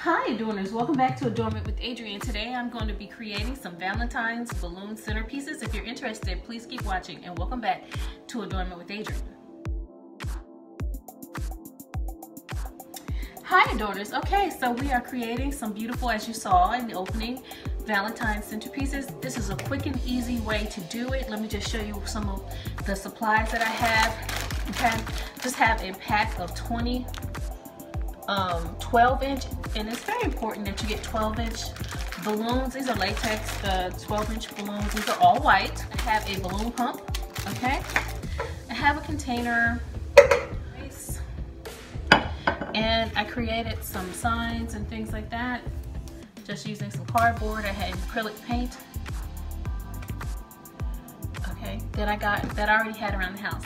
Hi Adorners, welcome back to Adornment with Adrienne. Today I'm going to be creating some Valentine's balloon centerpieces. If you're interested, please keep watching, and welcome back to Adornment with Adrienne. Hi Adorners. Okay, so we are creating some beautiful, as you saw in the opening, Valentine centerpieces. This is a quick and easy way to do it. Let me just show you some of the supplies that I have. Okay, just have a pack of 20 12-inch, and it's very important that you get 12-inch balloons. These are latex 12-inch balloons. These are all white. I have a balloon pump. Okay, I have a container, and I created some signs and things like that just using some cardboard. I had acrylic paint, okay, that I already had around the house.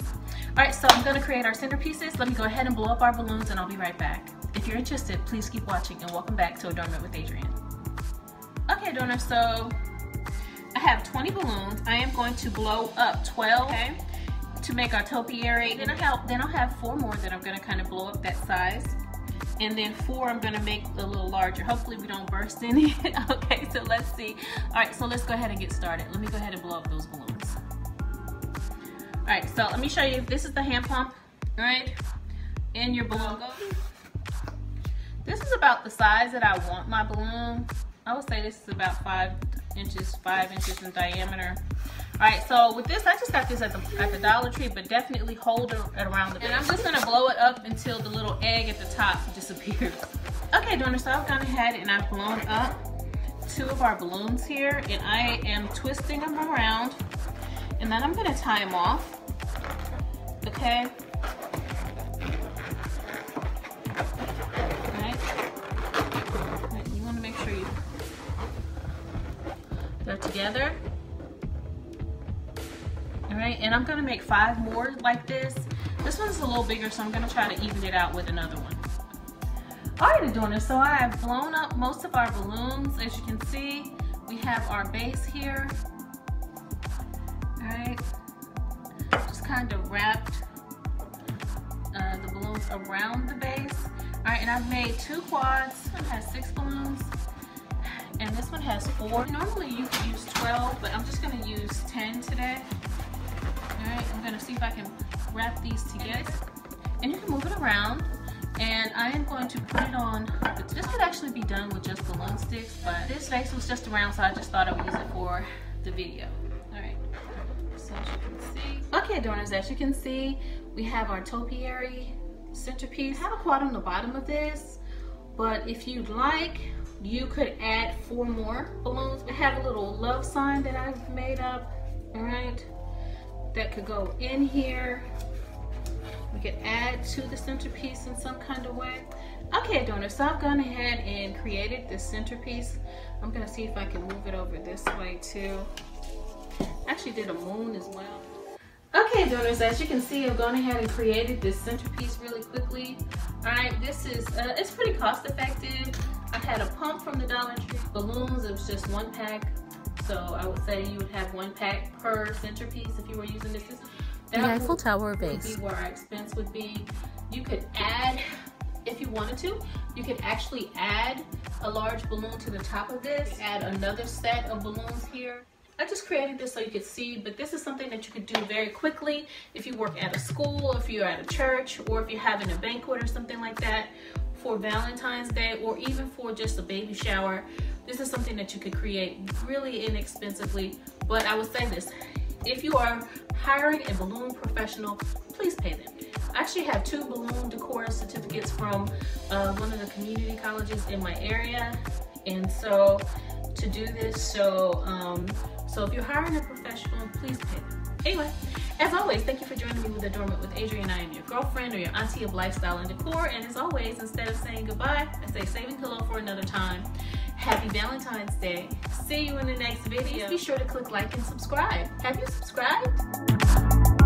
All right, so I'm going to create our centerpieces. Let me go ahead and blow up our balloons, and I'll be right back. If you're interested, please keep watching, and welcome back to Adornment with Adrienne. Okay, Adorners, so I have 20 balloons. I am going to blow up 12, okay, to make our topiary. Then I'll have 4 more that I'm going to kind of blow up that size. And then 4 I'm going to make a little larger. Hopefully we don't burst any. Okay, so let's see. All right, so let's go ahead and get started. Let me go ahead and blow up those balloons. All right, so let me show you. This is the hand pump, all right, and your balloon goes. This is about the size that I want my balloon. I would say this is about 5 inches in diameter. All right, so with this, I just got this at the Dollar Tree, but definitely hold it around the base. And I'm just gonna blow it up until the little egg at the top disappears. Okay, Adorners, so I've gone ahead and I've blown up 2 of our balloons here, and I am twisting them around, and then I'm gonna tie them off, okay? They're together. All right, and I'm gonna make 5 more like this. This one's a little bigger, so I'm gonna try to even it out with another one. All right, Adorners, so I have blown up most of our balloons. As you can see, we have our base here. All right, just kind of wrapped the balloons around the base. All right, and I've made 2 quads. This one has 6 balloons, and this one has 4. Normally you could use 12, but I'm just gonna use 10 today. All right, I'm gonna see if I can wrap these together. And you can move it around, and I am going to put it on. This could actually be done with just balloon sticks, but this base was just around, so I just thought I would use it for the video. All right, so as you can see. Okay, Adorners, as you can see, we have our topiary centerpiece. I have a quad on the bottom of this, but if you'd like, you could add 4 more balloons. I have a little love sign that I've made up, all right, that could go in here. We could add to the centerpiece in some kind of way. Okay, Adorners, so I've gone ahead and created this centerpiece. I'm gonna see if I can move it over this way too. I actually did a moon as well. Okay, Adorners, as you can see, I've gone ahead and created this centerpiece really quickly. All right, this is, it's pretty cost effective. I had a pump from the Dollar Tree. Balloons, it was just 1 pack. So I would say you would have 1 pack per centerpiece if you were using this. The Eiffel Tower base would be where our expense would be. You could add, if you wanted to, you could actually add a large balloon to the top of this. Add another set of balloons here. I just created this so you could see, but this is something that you could do very quickly if you work at a school, if you're at a church, or if you're having a banquet or something like that for Valentine's Day, or even for just a baby shower. This is something that you could create really inexpensively. But I would say this, if you are hiring a balloon professional, please pay them. I actually have 2 balloon decor certificates from one of the community colleges in my area, and so to do this, so if you're hiring a professional, please pay them. Anyway, as always, thank you for joining me with Adornment with Adrienne. I am your girlfriend or your auntie of lifestyle and decor, and as always, instead of saying goodbye, I say saving hello for another time. Happy Valentine's Day. See you in the next video. Be sure to click like and subscribe. Have you subscribed?